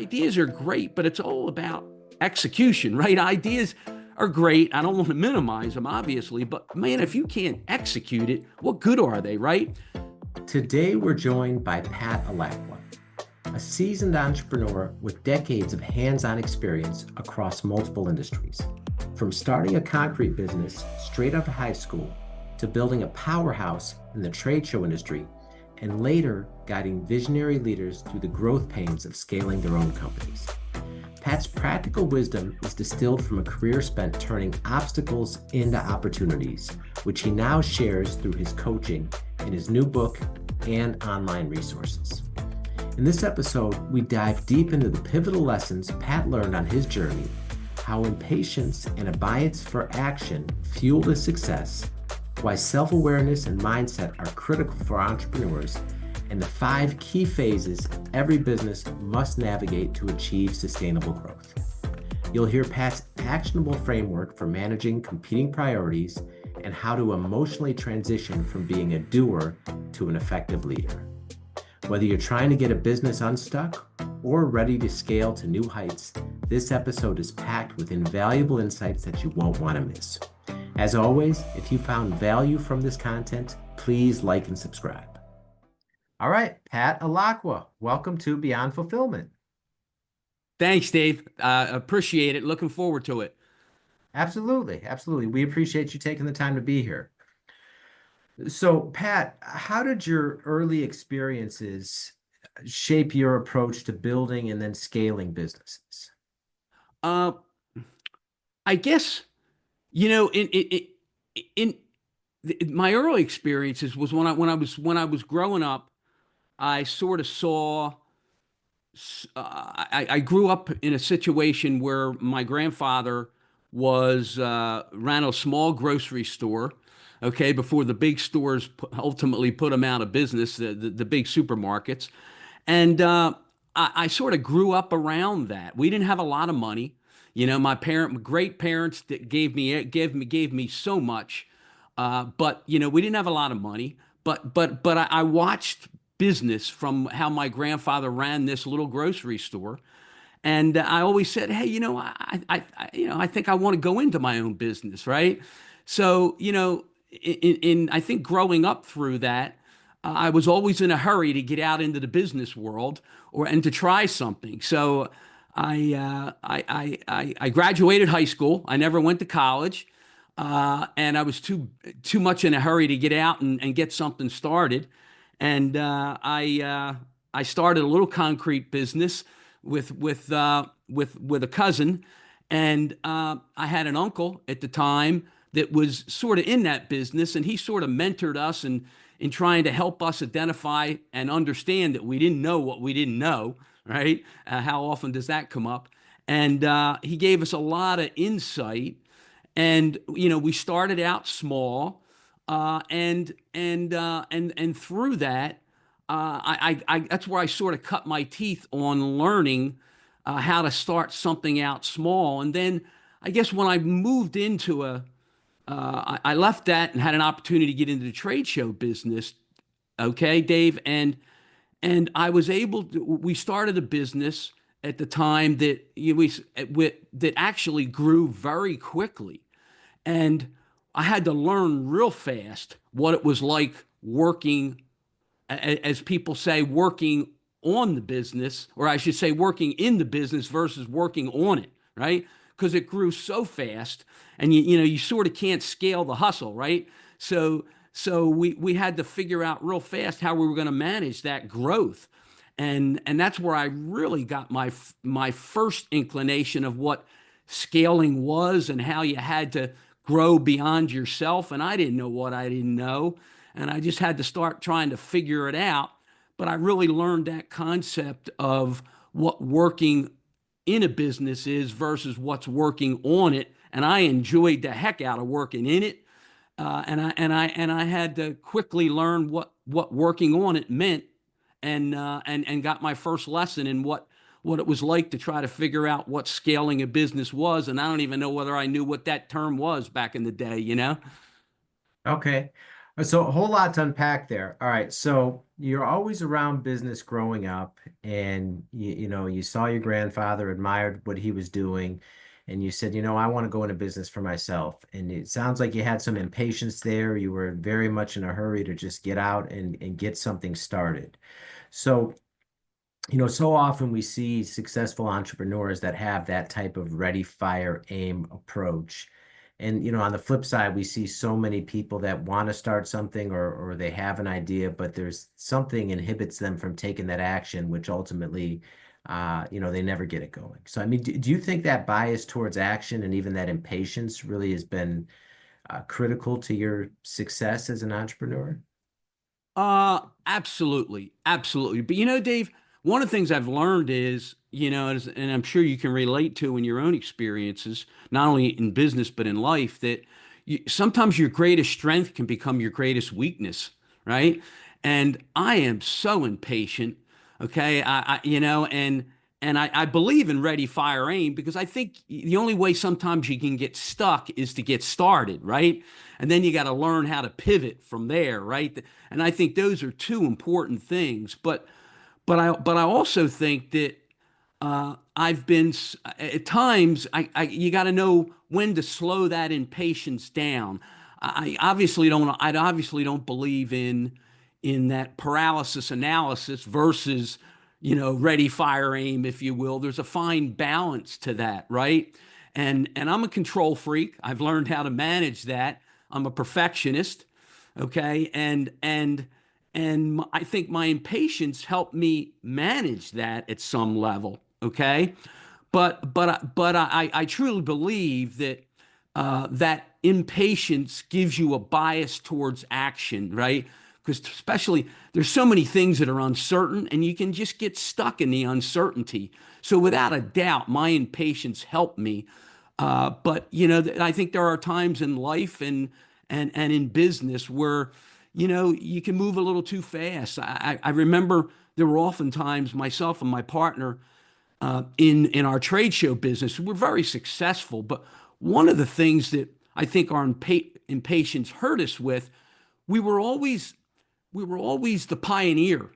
ideas are great, but it's all about execution, right? Ideas are great. I don't want to minimize them, obviously, but man, if you can't execute it, what good are they, right? Today, we're joined by Pat Alacqua, a seasoned entrepreneur with decades of hands-on experience across multiple industries. From starting a concrete business straight out of high school to building a powerhouse in the trade show industry, and later guiding visionary leaders through the growth pains of scaling their own companies. Pat's practical wisdom is distilled from a career spent turning obstacles into opportunities, which he now shares through his coaching in his new book and online resources. In this episode, we dive deep into the pivotal lessons Pat learned on his journey, how impatience and a bias for action fueled his success, why self-awareness and mindset are critical for entrepreneurs, and the 5 key phases every business must navigate to achieve sustainable growth. You'll hear Pat's actionable framework for managing competing priorities and how to emotionally transition from being a doer to an effective leader. Whether you're trying to get a business unstuck or ready to scale to new heights, this episode is packed with invaluable insights that you won't want to miss. As always, if you found value from this content, please like and subscribe. All right, Pat Alacqua, welcome to Beyond Fulfillment. Thanks, Dave. Appreciate it. Looking forward to it. Absolutely, absolutely. We appreciate you taking the time to be here. So, Pat, how did your early experiences shape your approach to building and then scaling businesses? Uh, I guess, you know, in my early experiences was when I was growing up. I sort of saw. I grew up in a situation where my grandfather was ran a small grocery store. Okay, before the big stores ultimately put them out of business, the big supermarkets, and I sort of grew up around that. We didn't have a lot of money. My great parents that gave me so much, but we didn't have a lot of money. But I watched business from how my grandfather ran this little grocery store, and I always said, hey, I think I want to go into my own business, right? So in I think growing up through that, I was always in a hurry to get out into the business world and to try something. So I graduated high school. I never went to college, and I was too much in a hurry to get out and get something started. And I started a little concrete business with a cousin, and I had an uncle at the time that was sort of in that business, and he sort of mentored us in trying to help us identify and understand that we didn't know what we didn't know, right? How often does that come up? And he gave us a lot of insight, and we started out small, and through that, that's where I sort of cut my teeth on learning how to start something out small. And then I guess when I moved into I left that and had an opportunity to get into the trade show business. Okay, Dave, and I was able to. We started a business at the time that that actually grew very quickly, and I had to learn real fast what it was like working, as people say, working on the business, or I should say, working in the business versus working on it, right? Because it grew so fast, and you sort of can't scale the hustle, right? So we had to figure out real fast how we were going to manage that growth, and that's where I really got my first inclination of what scaling was and how you had to grow beyond yourself. And I didn't know what I didn't know, and I just had to start trying to figure it out. But I really learned that concept of what working in a business is versus what's working on it, and I enjoyed the heck out of working in it. And I had to quickly learn what working on it meant, and got my first lesson in what it was like to try to figure out what scaling a business was. And I don't even know whether I knew what that term was back in the day. Okay. So a whole lot to unpack there. All right. So you're always around business growing up, and you saw your grandfather, admired what he was doing, and you said, I want to go into business for myself. And it sounds like you had some impatience there. You were very much in a hurry to just get out and get something started. So so often we see successful entrepreneurs that have that type of ready, fire, aim approach. And on the flip side, we see so many people that want to start something or they have an idea, but there's something inhibits them from taking that action, which ultimately, they never get it going. So, I mean, do you think that bias towards action and even that impatience really has been critical to your success as an entrepreneur? Absolutely, absolutely. But Dave, one of the things I've learned is, and I'm sure you can relate to in your own experiences, not only in business but in life, that sometimes your greatest strength can become your greatest weakness, right? And I am so impatient. Okay, and I believe in ready, fire, aim because I think the only way sometimes you can get stuck is to get started, right? And then you got to learn how to pivot from there, right? And I think those are two important things. But I also think that I've been at times you got to know when to slow that impatience down. I obviously don't believe in that paralysis analysis versus ready fire aim, if you will. There's a fine balance to that, right? And I'm a control freak. I've learned how to manage that. I'm a perfectionist, okay, and I think my impatience helped me manage that at some level. Okay, but I truly believe that that impatience gives you a bias towards action, right? Because especially there's so many things that are uncertain, and you can just get stuck in the uncertainty. So without a doubt, my impatience helped me. But I think there are times in life and in business where you can move a little too fast. I remember there were often times myself and my partner in our trade show business. We're very successful, but one of the things that I think our impatience hurt us with, we were always we were always the pioneer,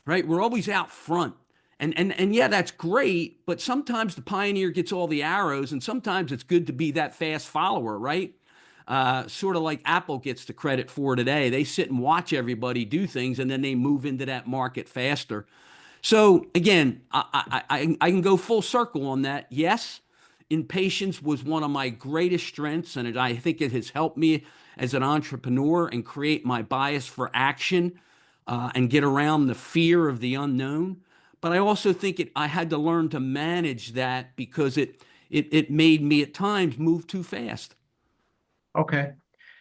right? We're always out front. And yeah, that's great, but sometimes the pioneer gets all the arrows, and sometimes it's good to be that fast follower, right? Sort of like Apple gets the credit for today. They sit and watch everybody do things, and then they move into that market faster. So again, I can go full circle on that. Yes, impatience was one of my greatest strengths, and I think it has helped me as an entrepreneur and create my bias for action and get around the fear of the unknown. But I also think I had to learn to manage that because it made me at times move too fast. Okay.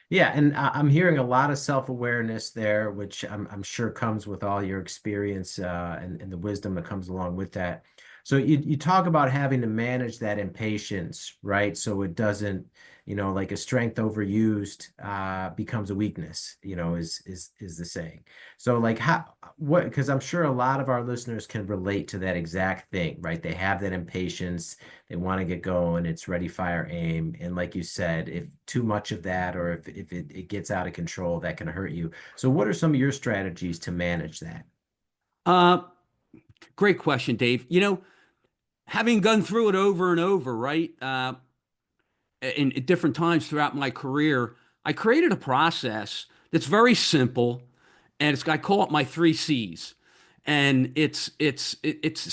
Yeah, and I'm hearing a lot of self-awareness there, which I'm sure comes with all your experience and the wisdom that comes along with that. So you talk about having to manage that impatience, right? So it doesn't, like a strength overused becomes a weakness, is the saying. So like because I'm sure a lot of our listeners can relate to that exact thing, right? They have that impatience, they want to get going, it's ready, fire, aim. And like you said, if too much of that or if it gets out of control, that can hurt you. So what are some of your strategies to manage that? Uh, Great question, Dave. Having gone through it over and over, right? In different times throughout my career, I created a process that's very simple, and I call it my three C's, and it's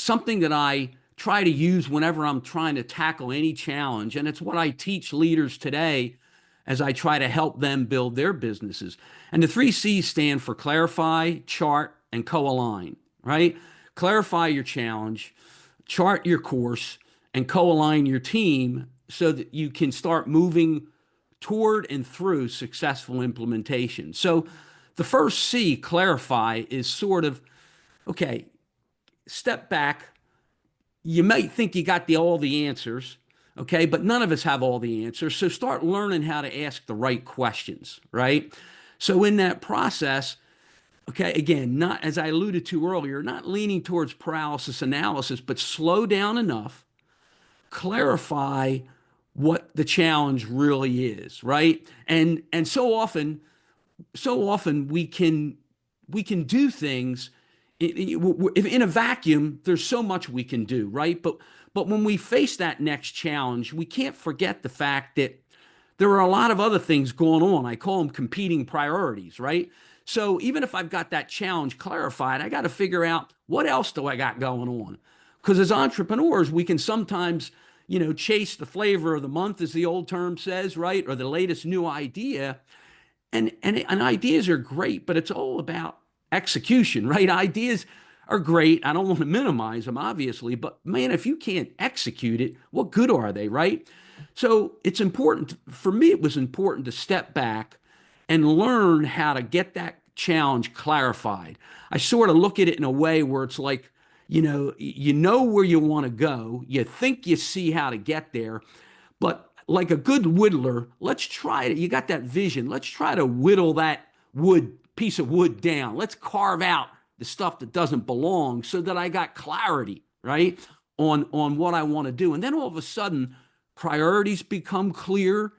something that I try to use whenever I'm trying to tackle any challenge, and it's what I teach leaders today as I try to help them build their businesses. And the three C's stand for clarify, chart, and co-align. Right? Clarify your challenge, chart your course, and co-align your team so that you can start moving toward and through successful implementation. So the first C, clarify, is sort of okay, step back. You might think you got all the answers, okay, but none of us have all the answers. So start learning how to ask the right questions, right? So in that process, okay, again, not as I alluded to earlier, not leaning towards paralysis analysis, but slow down enough, clarify what the challenge really is, right? And so often so often we can do things in a vacuum. There's so much we can do, right? But when we face that next challenge, we can't forget the fact that there are a lot of other things going on. I call them competing priorities, right? So even if I've got that challenge clarified, I got to figure out what else do I got going on. Because as entrepreneurs, we can sometimes, chase the flavor of the month, as the old term says, right? Or the latest new idea. And ideas are great, but it's all about execution, right? Ideas are great. I don't want to minimize them, obviously, but man, if you can't execute it, what good are they, right? So it's important for me. It was important to step back and learn how to get that challenge clarified. I sort of look at it in a way where it's like, you know where you want to go. You think you see how to get there, but like a good whittler, let's try it. You got that vision. Let's try to whittle that piece of wood down. Let's carve out the stuff that doesn't belong so that I got clarity, right? On what I want to do. And then all of a sudden, priorities become clear,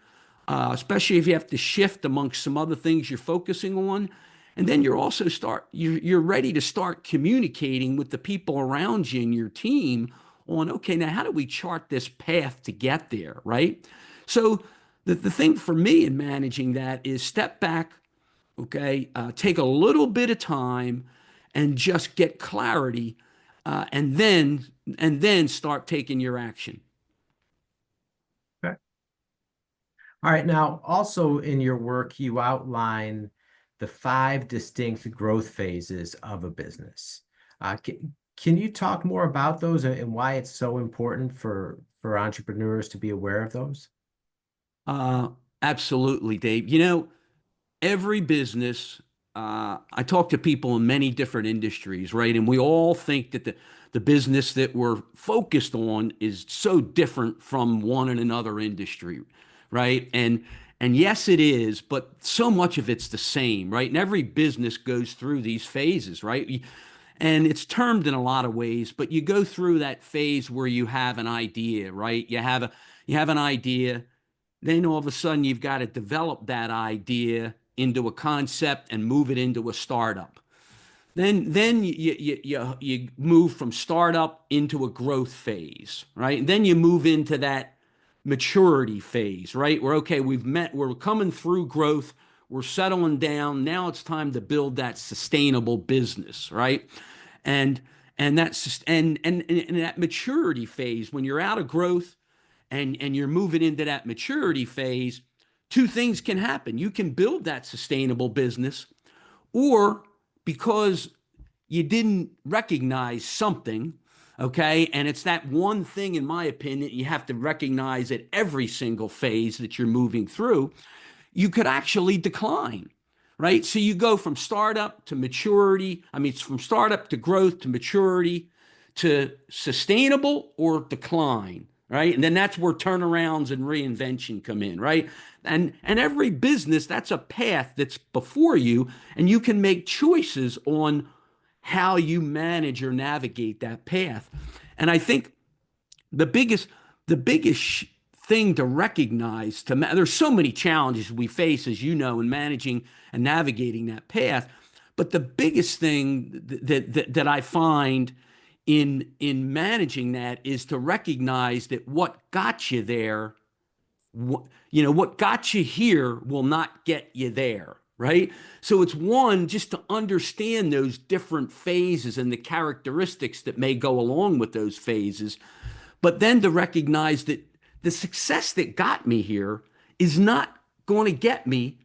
especially if you have to shift amongst some other things you're focusing on. And then you're ready to start communicating with the people around you and your team on, okay, now how do we chart this path to get there, right? So the thing for me in managing that is step back, okay, take a little bit of time and just get clarity, and then start taking your action. Okay. All right. Now, also in your work, you outline the five distinct growth phases of a business. Can you talk more about those and why it's so important for entrepreneurs to be aware of those? Uh, Absolutely, Dave. Every business, I talk to people in many different industries, right? And we all think that the business that we're focused on is so different from one in another industry, right? And yes, it is, but so much of it's the same, right? And every business goes through these phases, right? And it's termed in a lot of ways, but you go through that phase where you have an idea, right? You have an idea, then all of a sudden you've got to develop that idea into a concept and move it into a startup. Then you move from startup into a growth phase, right? And then you move into that maturity phase, right? Where, okay, we're coming through growth, we're settling down. Now it's time to build that sustainable business, right? And and that maturity phase, when you're out of growth and you're moving into that maturity phase, two things can happen. You can build that sustainable business, or because you didn't recognize something, okay, and it's that one thing, in my opinion, you have to recognize at every single phase that you're moving through, you could actually decline, right? So you go from startup to maturity. I mean, it's from startup to growth to maturity to sustainable or decline, right? And then that's where turnarounds and reinvention come in, right? And every business, that's a path that's before you, and you can make choices on how you manage or navigate that path. And I think the biggest the biggest thing to recognize, there's so many challenges we face, as you know, in managing and navigating that path, but the biggest thing that I find in managing that is to recognize that what got you there, what got you here will not get you there, right? So it's one, just to understand those different phases and the characteristics that may go along with those phases, but then to recognize that the success that got me here is not going to get me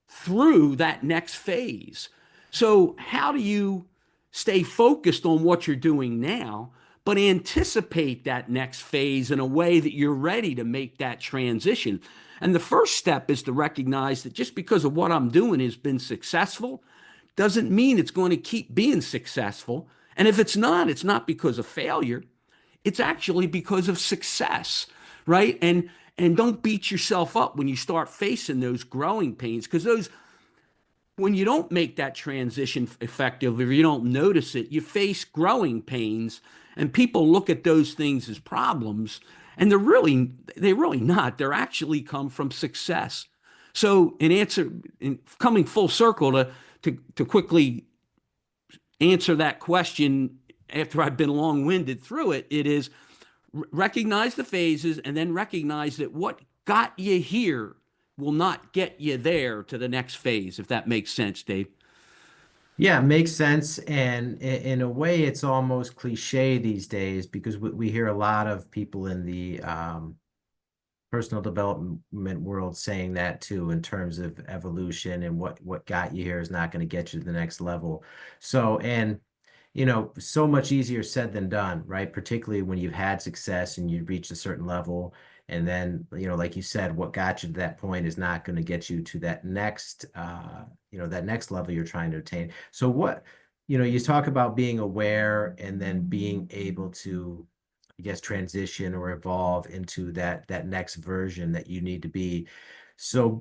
through that next phase. So how do you stay focused on what you're doing now, but anticipate that next phase in a way that you're ready to make that transition? And the first step is to recognize that just because of what I'm doing has been successful doesn't mean it's going to keep being successful. And if it's not because of failure, it's actually because of success, right? And don't beat yourself up when you start facing those growing pains, because those, when you don't make that transition effective, or you don't notice it, you face growing pains, and people look at those things as problems, and they're really not. They're actually come from success. So in coming full circle to quickly answer that question after I've been long-winded through it, it is recognize the phases and then recognize that what got you here will not get you there to the next phase, if that makes sense, Dave. Yeah, it makes sense. And in a way, it's almost cliche these days because we hear a lot of people in the personal development world saying that too, in terms of evolution and what got you here is not going to get you to the next level. So, and so much easier said than done, right? Particularly when you've had success and you've reached a certain level. And then, like you said, what got you to that point is not going to get you to that next, that next level you're trying to attain. So you talk about being aware and then being able to, I guess, transition or evolve into that next version that you need to be. So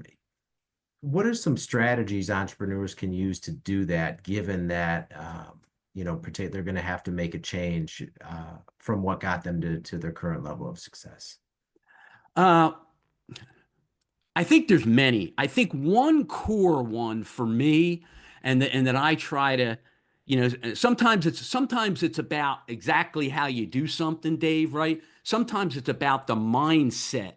what are some strategies entrepreneurs can use to do that, given that they're going to have to make a change from what got them to their current level of success? Uh, I think there's many. I think one core one for me, and that I try to, sometimes it's about exactly how you do something, Dave, right? Sometimes it's about the mindset.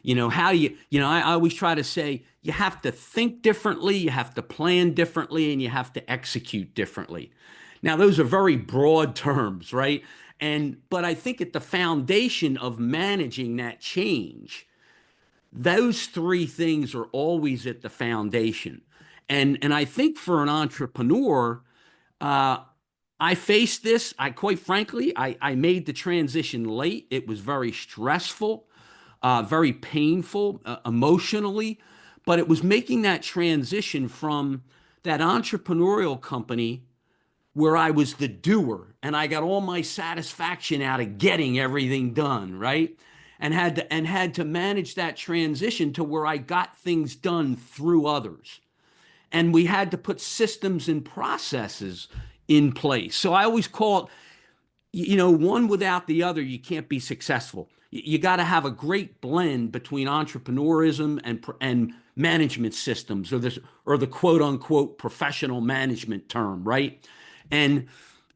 How I always try to say you have to think differently, you have to plan differently, and you have to execute differently. Now, those are very broad terms, right? But I think at the foundation of managing that change, those three things are always at the foundation. And I think for an entrepreneur, uh, I faced this. I quite frankly, I made the transition late. It was very stressful, very painful emotionally, but it was making that transition from that entrepreneurial company where I was the doer and I got all my satisfaction out of getting everything done, right? And had to manage that transition to where I got things done through others. And we had to put systems and processes in place. So I always call it, one without the other, you can't be successful. You got to have a great blend between entrepreneurism and management systems, or the quote unquote professional management term, right? And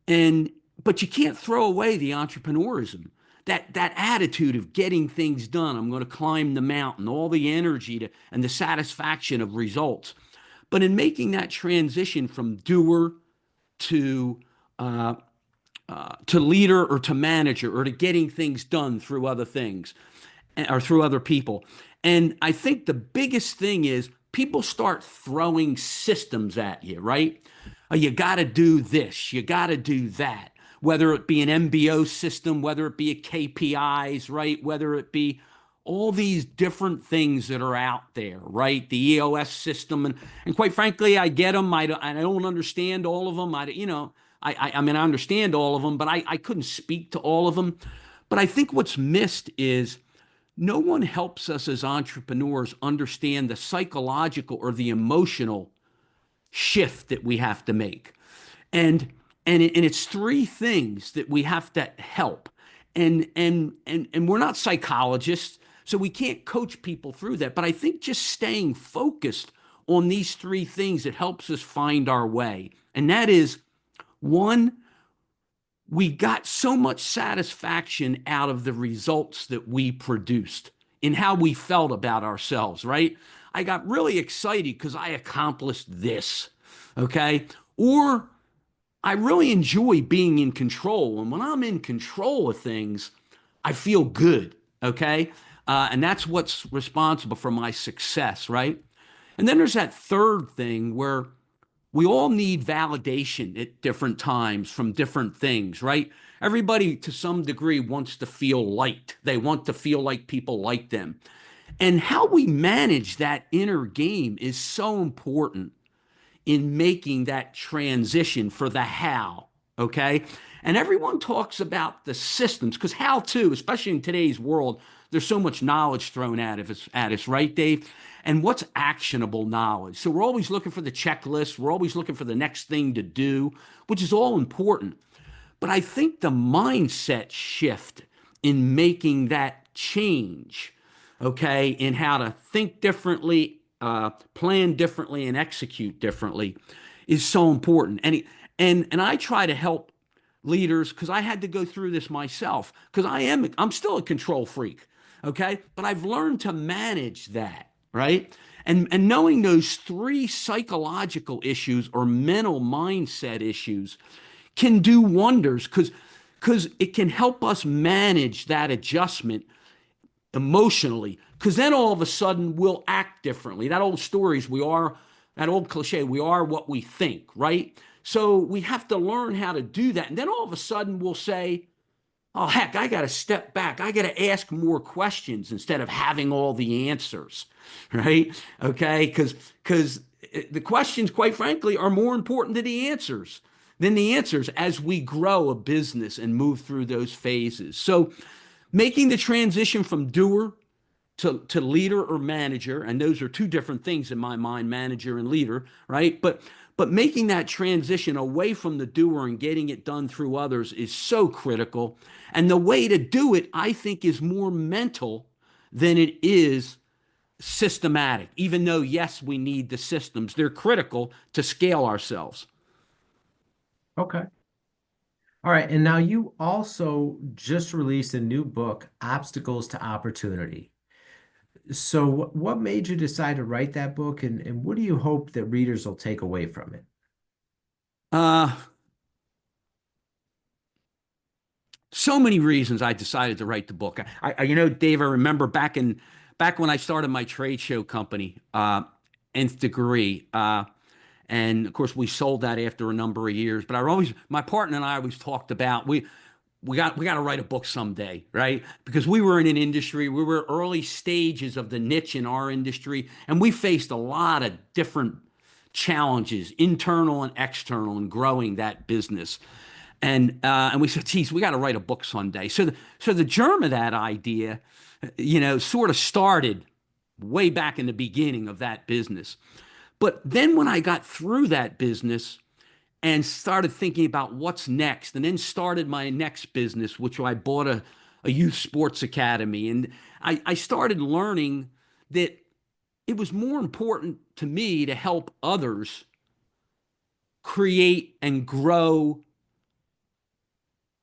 and but you can't throw away the entrepreneurism. That attitude of getting things done. I'm going to climb the mountain, all the energy and the satisfaction of results. But in making that transition from doer to uh, to leader or to manager or to getting things done through other things or through other people. And I think the biggest thing is people start throwing systems at you, right? You got to do this, you got to do that, whether it be an MBO system, whether it be a KPIs, right? Whether it be all these different things that are out there, right? The EOS system. And quite frankly, I get them. I don't understand all of them. I mean, I understand all of them, but I couldn't speak to all of them. But I think what's missed is no one helps us as entrepreneurs understand the psychological or the emotional shift that we have to make. And and it's three things that we have to help. And we're not psychologists, so we can't coach people through that. But I think just staying focused on these three things, it helps us find our way. And that is one, we got so much satisfaction out of the results that we produced in how we felt about ourselves, right? I got really excited because I accomplished this, okay? Or I really enjoy being in control. And when I'm in control of things, I feel good, okay? And that's what's responsible for my success, right? And then there's that third thing where we all need validation at different times from different things, right? Everybody to some degree wants to feel liked. They want to feel like people like them. And how we manage that inner game is so important in making that transition for the how, okay? And everyone talks about the systems because how to, especially in today's world, there's so much knowledge thrown at us, right, Dave? And what's actionable knowledge? So we're always looking for the checklist. We're always looking for the next thing to do, which is all important. But I think the mindset shift in making that change, okay, in how to think differently plan differently and execute differently is so important. And I try to help leaders because I had to go through this myself because I'm still a control freak, okay? But I've learned to manage that, right? And knowing those three psychological issues or mental mindset issues can do wonders because it can help us manage that adjustment emotionally, because then all of a sudden we'll act differently. That old stories, that old cliche, we are what we think, right? So we have to learn how to do that. And then all of a sudden we'll say, oh, heck, I got to step back. I got to ask more questions instead of having all the answers, right? Okay. Because the questions, quite frankly, are more important than the answers as we grow a business and move through those phases. So making the transition from doer to leader or manager, and those are two different things in my mind, manager and leader, right? But making that transition away from the doer and getting it done through others is so critical. And the way to do it, I think, is more mental than it is systematic. Even though, yes, we need the systems, they're critical to scale ourselves. Okay. All right. And now you also just released a new book, Obstacles to Opportunity. So what made you decide to write that book, and what do you hope that readers will take away from it? Uh, so many reasons I decided to write the book. Dave, I remember back when I started my trade show company, Nth Degree, and of course we sold that after a number of years. But my partner and I always talked about we got to write a book someday, right? Because we were in an industry, we were early stages of the niche in our industry, and we faced a lot of different challenges, internal and external, in growing that business. And we said, geez, we got to write a book someday. So the germ of that idea, sort of started way back in the beginning of that business. But then when I got through that business and started thinking about what's next, and then started my next business, which I bought a youth sports academy, and I started learning that it was more important to me to help others create and grow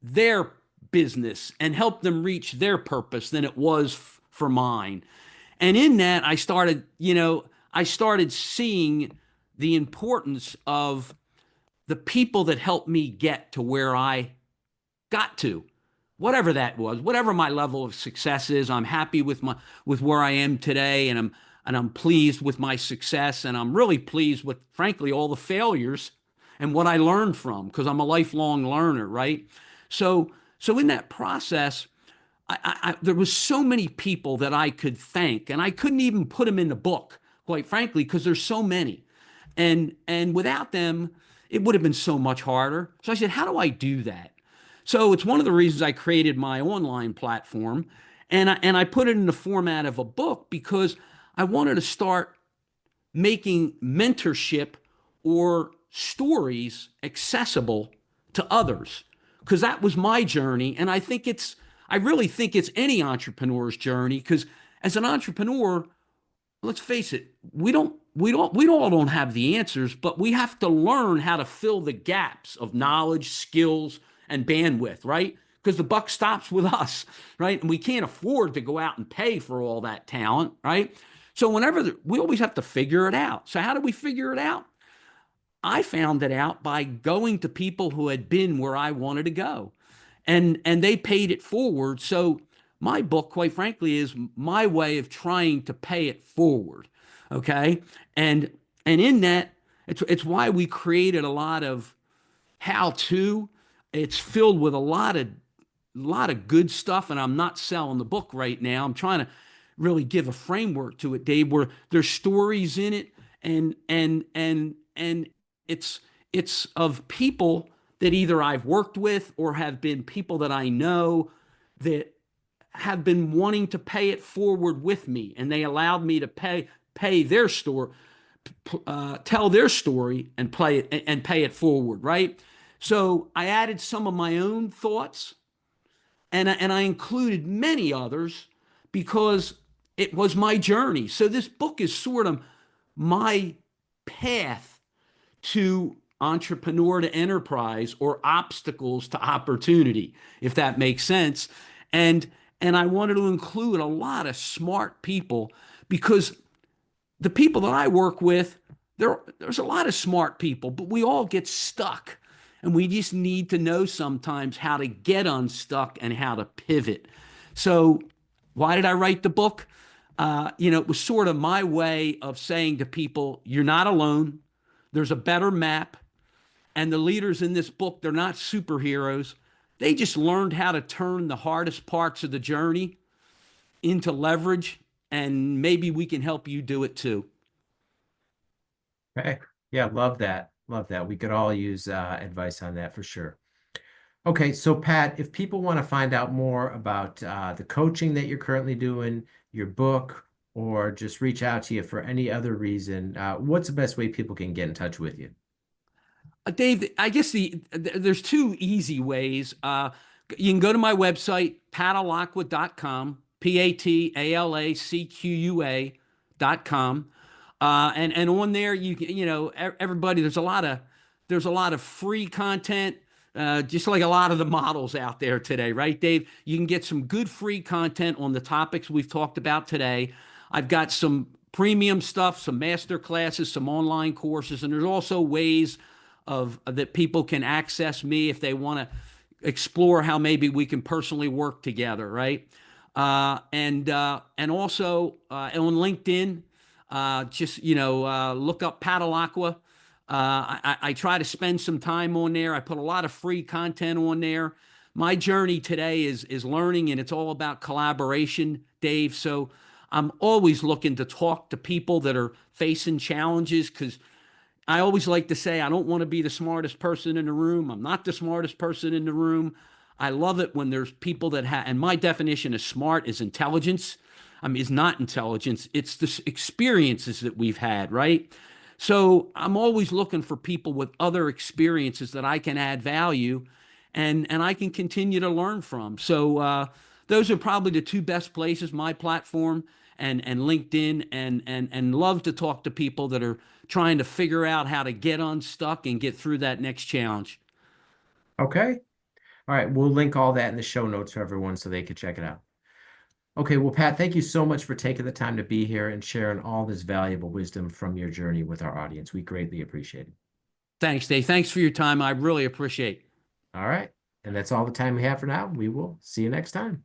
their business and help them reach their purpose than it was for mine. And in that, I started seeing the importance of the people that helped me get to where I got to, whatever that was, whatever my level of success is. I'm happy with where I am today, and I'm pleased with my success, and I'm really pleased with, frankly, all the failures and what I learned from, because I'm a lifelong learner, right? So in that process, there was so many people that I could thank, and I couldn't even put them in the book, quite frankly, because there's so many, and without them, it would have been so much harder. So I said, how do I do that? So it's one of the reasons I created my online platform, and I put it in the format of a book because I wanted to start making mentorship or stories accessible to others, because that was my journey. And I really think it's any entrepreneur's journey, because as an entrepreneur, let's face it, we all don't have the answers, but we have to learn how to fill the gaps of knowledge, skills, and bandwidth, right? Because the buck stops with us, right? And we can't afford to go out and pay for all that talent, right? So we always have to figure it out. So how do we figure it out? I found it out by going to people who had been where I wanted to go, and they paid it forward. So my book, quite frankly, is my way of trying to pay it forward. Okay, and in that, it's why we created a lot of how to. It's filled with a lot of good stuff, and I'm not selling the book right now. I'm trying to really give a framework to it, Dave, where there's stories in it, and it's of people that either I've worked with or have been people that I know that have been wanting to pay it forward with me, and they allowed me to pay their story, tell their story, and play it and pay it forward, right? So I added some of my own thoughts, and I included many others because it was my journey. So this book is sort of my path to entrepreneur to enterprise or obstacles to opportunity, if that makes sense. And and I wanted to include a lot of smart people because the people that I work with, there's a lot of smart people, but we all get stuck. And we just need to know sometimes how to get unstuck and how to pivot. So, why did I write the book? It was sort of my way of saying to people, you're not alone. There's a better map. And the leaders in this book, they're not superheroes. They just learned how to turn the hardest parts of the journey into leverage. And maybe we can help you do it too. Okay. Yeah, love that. Love that. We could all use advice on that for sure. Okay, so Pat, if people want to find out more about the coaching that you're currently doing, your book, or just reach out to you for any other reason, what's the best way people can get in touch with you? Dave, I guess there's two easy ways. You can go to my website, patalacqua.com, PATALACQUA.com. And on there, everybody, there's a lot of free content, just like a lot of the models out there today, right, Dave? You can get some good free content on the topics we've talked about today. I've got some premium stuff, some master classes, some online courses, and there's also ways of that people can access me if they want to explore how maybe we can personally work together, right? And also on LinkedIn, just look up Pat Alacqua. I try to spend some time on there. I put a lot of free content on there. My journey today is learning, and it's all about collaboration, Dave. So I'm always looking to talk to people that are facing challenges because I always like to say I don't want to be the smartest person in the room. I'm not the smartest person in the room. I love it when there's people that have, and my definition of smart is intelligence. I mean, it's not intelligence, it's the experiences that we've had, right? So I'm always looking for people with other experiences that I can add value and I can continue to learn from. So those are probably the two best places, my platform and LinkedIn, and love to talk to people that are trying to figure out how to get unstuck and get through that next challenge. Okay. All right. We'll link all that in the show notes for everyone so they can check it out. Okay. Well, Pat, thank you so much for taking the time to be here and sharing all this valuable wisdom from your journey with our audience. We greatly appreciate it. Thanks, Dave. Thanks for your time. I really appreciate it. All right. And that's all the time we have for now. We will see you next time.